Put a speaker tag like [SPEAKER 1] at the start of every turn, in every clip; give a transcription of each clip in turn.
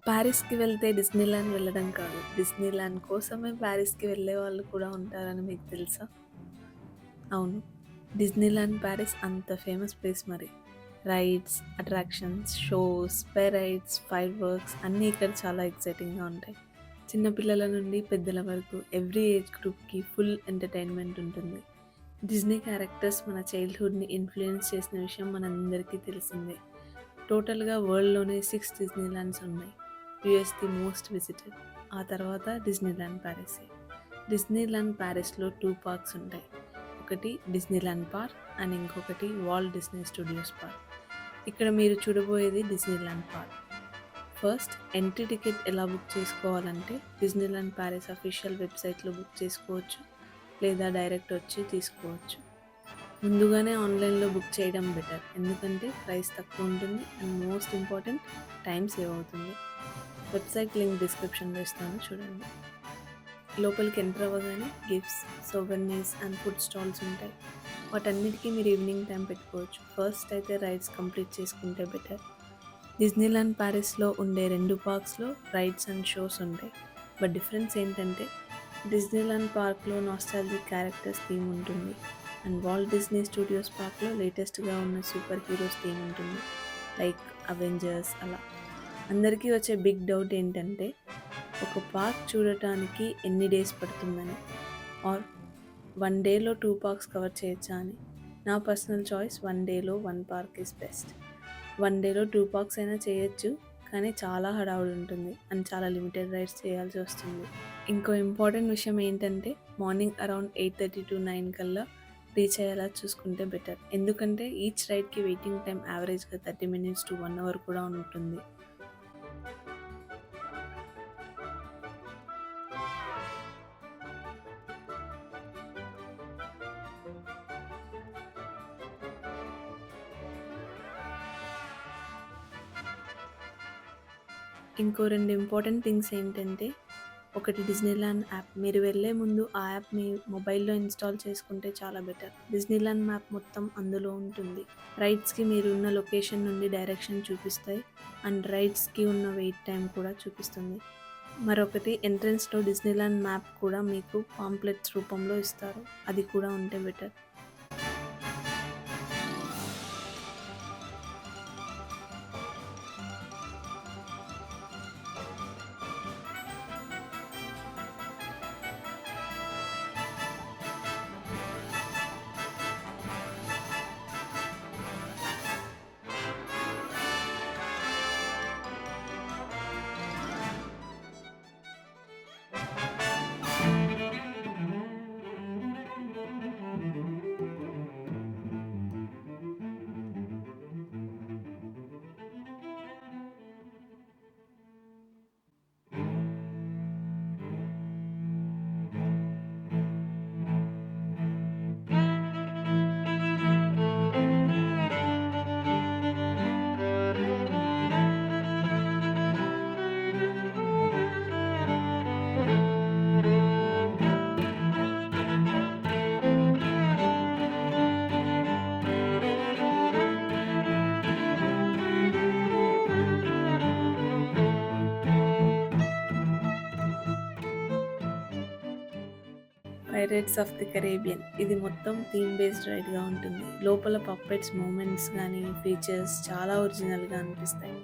[SPEAKER 1] పారిస్‌కి వెళ్తే డిస్నీలాండ్ వెళ్ళడం కాదు. డిస్నీలాండ్ కోసమే పారిస్‌కి వెళ్ళేవాళ్ళు కూడా ఉంటారని మీకు తెలుసా? అవును. డిస్నీలాండ్ పారిస్ అంత ఫేమస్ ప్లేస్ మరి. Rides, attractions, shows, parades, fireworks అన్నీ ఇక్కడ చాలా ఎక్సైటింగ్‌గా ఉంటాయి. చిన్న పిల్లల నుండి పెద్దల వరకు ఎవ్రీ ఏజ్ గ్రూప్‌కి ఫుల్ ఎంటర్‌టైన్‌మెంట్ ఉంటుంది. డిజ్నీ క్యారెక్టర్స్ మన చైల్డ్‌హుడ్‌ని ఇన్‌ఫ్లూయెన్స్ చేసిన విషయం మనందరికీ తెలిసిందే. టోటల్‌గా వరల్డ్‌లోనే 6 డిజ్నీలాండ్స్ ఉన్నాయి. US the most visited. ఆ తర్వాత డిజ్నీలాండ్ ప్యారిసే. డిజ్నీలాండ్ ప్యారిస్‌లో 2 పార్క్స్ ఉంటాయి. ఒకటి డిజ్నీలాండ్ పార్క్ అండ్ ఇంకొకటి వాల్ట్ డిస్నీ స్టూడియోస్ పార్క్. ఇక్కడ మీరు చూడబోయేది డిజ్నీలాండ్ పార్క్. ఫస్ట్ ఎంట్రీ టికెట్ ఎలా బుక్ చేసుకోవాలంటే డిజ్నీలాండ్ ప్యారిస్ అఫీషియల్ వెబ్సైట్లో బుక్ చేసుకోవచ్చు, లేదా డైరెక్ట్ వచ్చి తీసుకోవచ్చు. ముందుగానే ఆన్లైన్లో బుక్ చేయడం బెటర్, ఎందుకంటే ప్రైస్ తక్కువ ఉంటుంది and most important time save అవుతుంది. వెబ్సైట్ లింక్ డిస్క్రిప్షన్లో ఇస్తాను, చూడండి. లోపలికి ఎంటర్ అవ్వగానే గిఫ్ట్స్, సోవెనీర్స్ అండ్ ఫుడ్ స్టాల్స్ ఉంటాయి. వాటన్నిటికీ మీరు ఈవినింగ్ టైం పెట్టుకోవచ్చు. ఫస్ట్ అయితే రైడ్స్ కంప్లీట్ చేసుకుంటే బెటర్. డిజ్నీలాండ్ ప్యారిస్లో ఉండే 2 పార్క్స్లో రైడ్స్ అండ్ షోస్ ఉంటాయి. బట్ డిఫరెన్స్ ఏంటంటే డిజ్నీలాండ్ పార్క్లో నాస్టాల్జిక్ క్యారెక్టర్స్ థీమ్ ఉంటుంది అండ్ వాల్ట్ డిస్నీ స్టూడియోస్ పార్క్లో లేటెస్ట్గా ఉన్న సూపర్ హీరోస్ థీమ్ ఉంటుంది, లైక్ అవెంజర్స్ అలా. అందరికీ వచ్చే బిగ్ డౌట్ ఏంటంటే ఒక పార్క్ చూడటానికి ఎన్ని డేస్ పడుతుందని, ఆర్ 1 డేలో 2 పార్క్స్ కవర్ చేయొచ్చా అని. నా పర్సనల్ చాయిస్ 1 డేలో 1 పార్క్ ఈజ్ బెస్ట్. 1 డేలో 2 పార్క్స్ అయినా చేయొచ్చు, కానీ చాలా హడావుడి ఉంటుంది అండ్ చాలా లిమిటెడ్ రైడ్స్ చేయాల్సి వస్తుంది. ఇంకో ఇంపార్టెంట్ విషయం ఏంటంటే మార్నింగ్ అరౌండ్ 8:30 to 9 కల్లా రీచ్ అయ్యేలా చూసుకుంటే బెటర్, ఎందుకంటే ఈచ్ రైడ్కి వెయిటింగ్ టైం యావరేజ్గా 30 minutes to 1 hour కూడా ఉంటుంది. ఇంకో 2 ఇంపార్టెంట్ థింగ్స్ ఏంటంటే, ఒకటి డిజ్నీలాండ్ యాప్. మీరు వెళ్ళే ముందు ఆ యాప్ మీ మొబైల్లో ఇన్స్టాల్ చేసుకుంటే చాలా బెటర్. డిజ్నీలాండ్ మ్యాప్ మొత్తం అందులో ఉంటుంది. రైడ్స్కి మీరు ఉన్న లొకేషన్ నుండి డైరెక్షన్ చూపిస్తాయి అండ్ రైడ్స్కి ఉన్న వెయిట్ టైం కూడా చూపిస్తుంది. మరొకటి, ఎంట్రన్స్లో డిజ్నీలాండ్ మ్యాప్ కూడా మీకు పాంప్లెట్స్ రూపంలో ఇస్తారు, అది కూడా ఉంటే better. Pirates of the Caribbean, ఇది మొత్తం థీమ్ బేస్డ్ రైడ్గా ఉంటుంది. లోపల పప్పెట్స్ మూమెంట్స్ కానీ ఫీచర్స్ చాలా ఒరిజినల్గా అనిపిస్తాయి.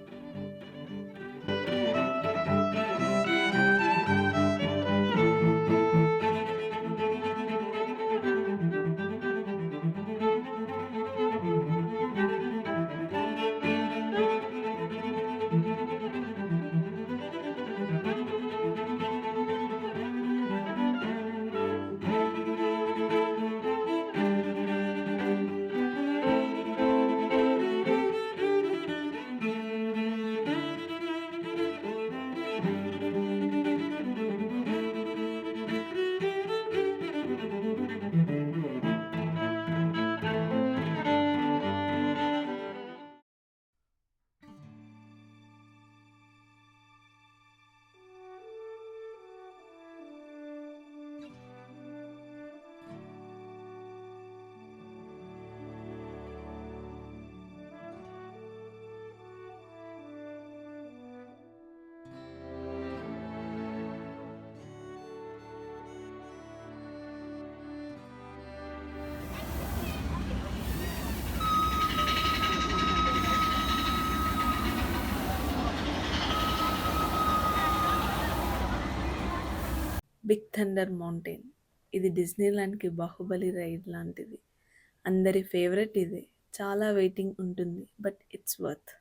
[SPEAKER 1] Big thunder mountain. ఇది డిస్నీలాండ్‌కి 'బాహుబలి' రైడ్ లాంటిది. అందరి ఫేవరెట్ ఇదే. చాలా వెయిటింగ్ ఉంటుంది. But it's worth.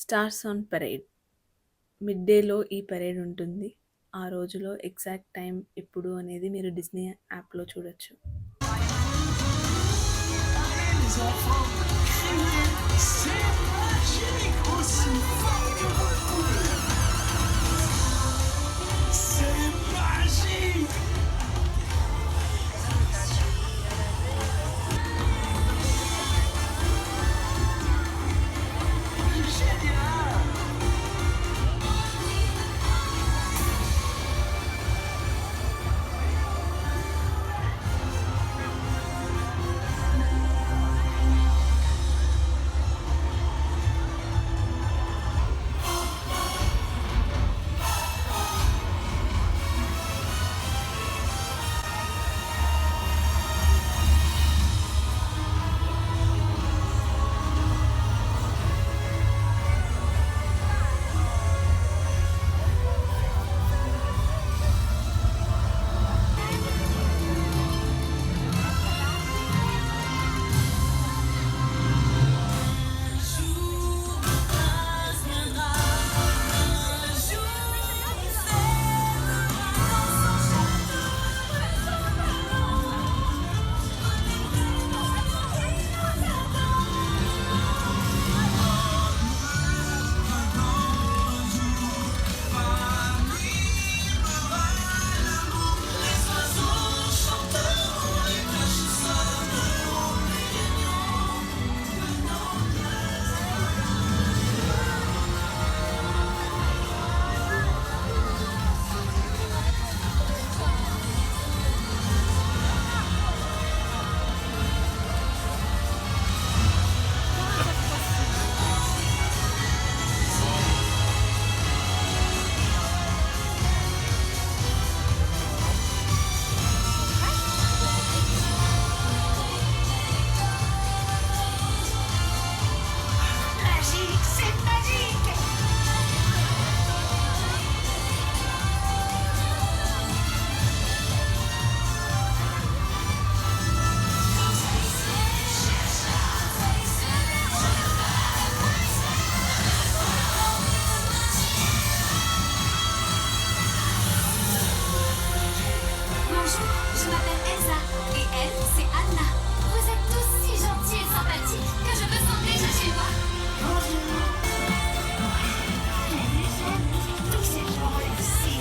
[SPEAKER 1] Stars on parade. మిడ్డేలో ఈ పరేడ్ ఉంటుంది. ఆ రోజులో ఎగ్జాక్ట్ టైం ఎప్పుడు అనేది మీరు డిస్నీ యాప్లో చూడొచ్చు.
[SPEAKER 2] Les enfants, criez, c'est magique, aussi fort que vous pouvez. C'est magique. Génial. Magique, c'est magique. Bonjour, je m'appelle Elsa et elle, c'est Anna. Vous êtes tous si gentils et sympathiques que je me sens déjà chez moi. Bonjour. Tous ces gens ici.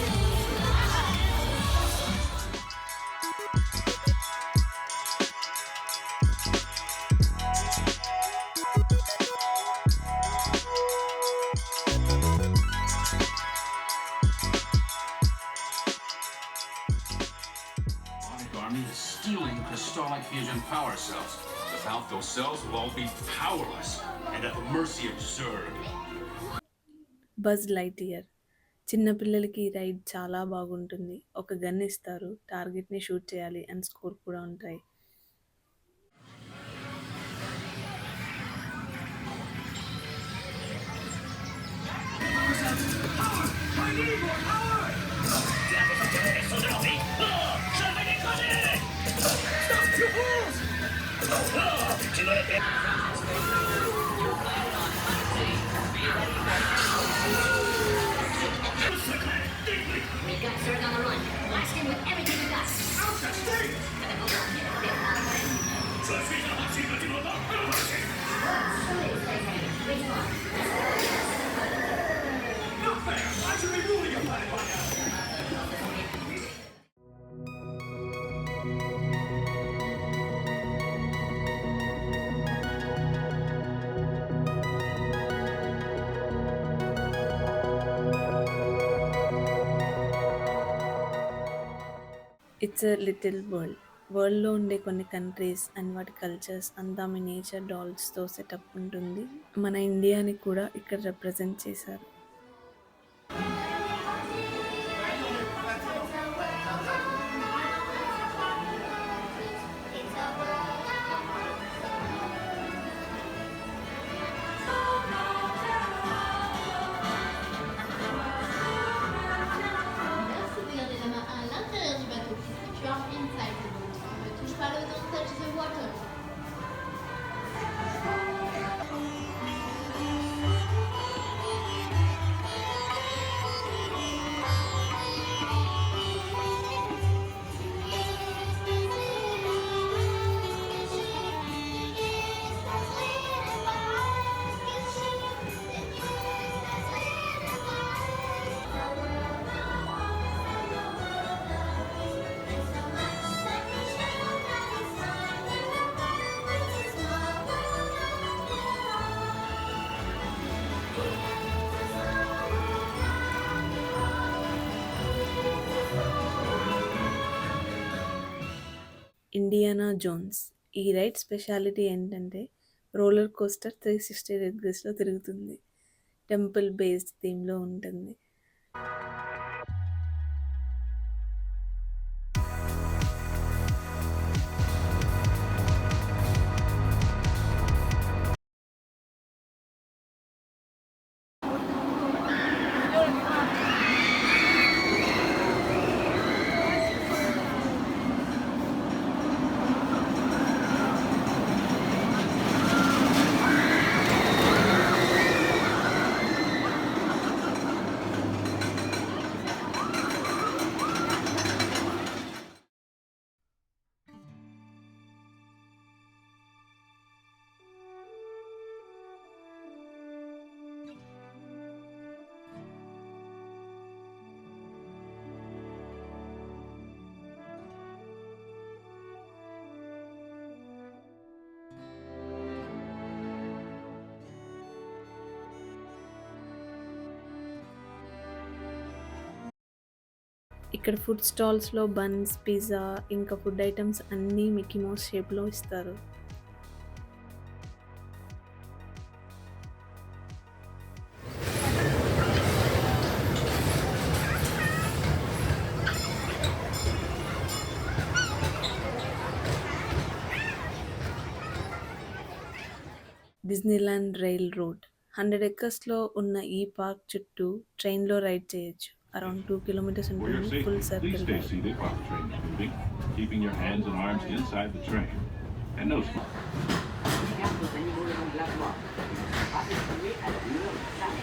[SPEAKER 3] Sonic Army is stealing Crystalline Fusion power cells. Without those cells, we'll all be powerless and at the mercy of Zurg.
[SPEAKER 1] Buzz Lightyear. చిన్నపిల్లలకి ఈ ride చాలా బాగుంటుంది. ఒక gun ఇస్తారు, టార్గెట్ని shoot చేయాలి and score కూడా ఉంటాయి.
[SPEAKER 4] We got Zurg on the run. Blast him with everything we got. Which one?
[SPEAKER 1] It's a little world. వరల్డ్‌లో ఉండే కొన్ని కంట్రీస్ అండ్ వాటి కల్చర్స్ అంతా మినియేచర్ డాల్స్‌తో సెటప్ ఉంటుంది. మన ఇండియాని కూడా ఇక్కడ రిప్రజెంట్ చేశారు.
[SPEAKER 5] Merci de garder la main à l'intérieur du bateau. Tu as inside the boat. Ne touche pas l'eau, don't touch the water.
[SPEAKER 1] Indiana Jones. ఈ రైడ్ స్పెషాలిటీ ఏంటంటే రోలర్ కోస్టర్ 360 డిగ్రీస్‌లో తిరుగుతుంది. టెంపుల్ బేస్డ్ థీమ్‌లో ఉంటుంది. ఇక్కడ ఫుడ్ స్టాల్స్‌లో buns, pizza ఇంకా food items అన్నీ మిక్కీ మౌస్ షేప్‌లో ఇస్తారు. Disneyland rail road. 100 ఎకర్స్‌లో ఉన్న ఈ పార్క్ చుట్టూ ట్రైన్‌లో రైడ్ చేయొచ్చు. అరౌండ్ 2 కిలోమీటర్స్
[SPEAKER 3] For your
[SPEAKER 1] ఉంటుంది.
[SPEAKER 3] safety,
[SPEAKER 1] full
[SPEAKER 3] please
[SPEAKER 1] circle
[SPEAKER 3] stay
[SPEAKER 1] ride.
[SPEAKER 3] seated while the train is moving, keeping your hands and arms inside the train. And no
[SPEAKER 4] Regarde vos animaux le long de la voie. Attention à la lueur du phare.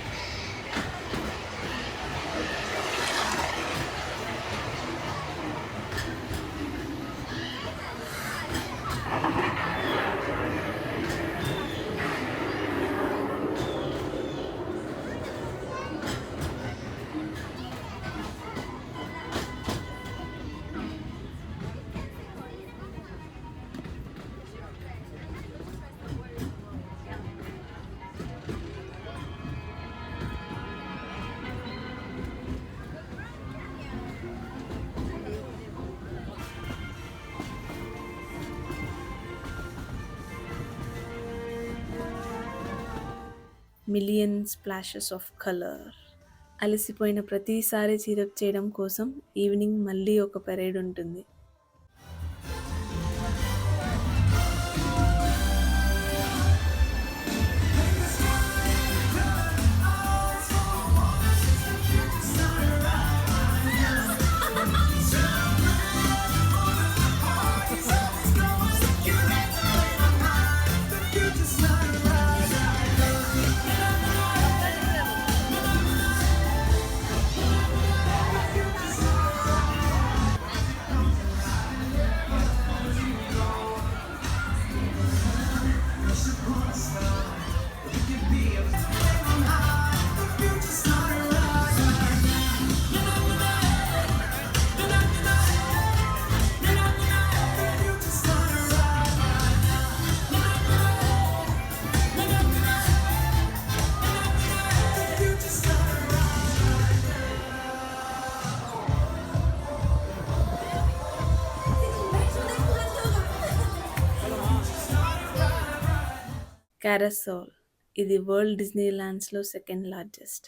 [SPEAKER 1] Million splashes of colour. అలసిపోయిన ప్రతిసారి cheer up చేయడం కోసం evening మళ్ళీ ఒక parade ఉంటుంది. Carousel ఇది world Disney ల్యాండ్స్లో second largest.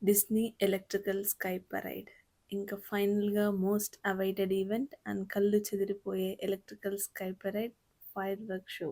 [SPEAKER 1] Disney electrical sky parade. ఇంకా ఫైనల్గా మోస్ట్ అవైటెడ్ ఈవెంట్ అండ్ కళ్ళు చెదిరిపోయే electrical sky parade firework show.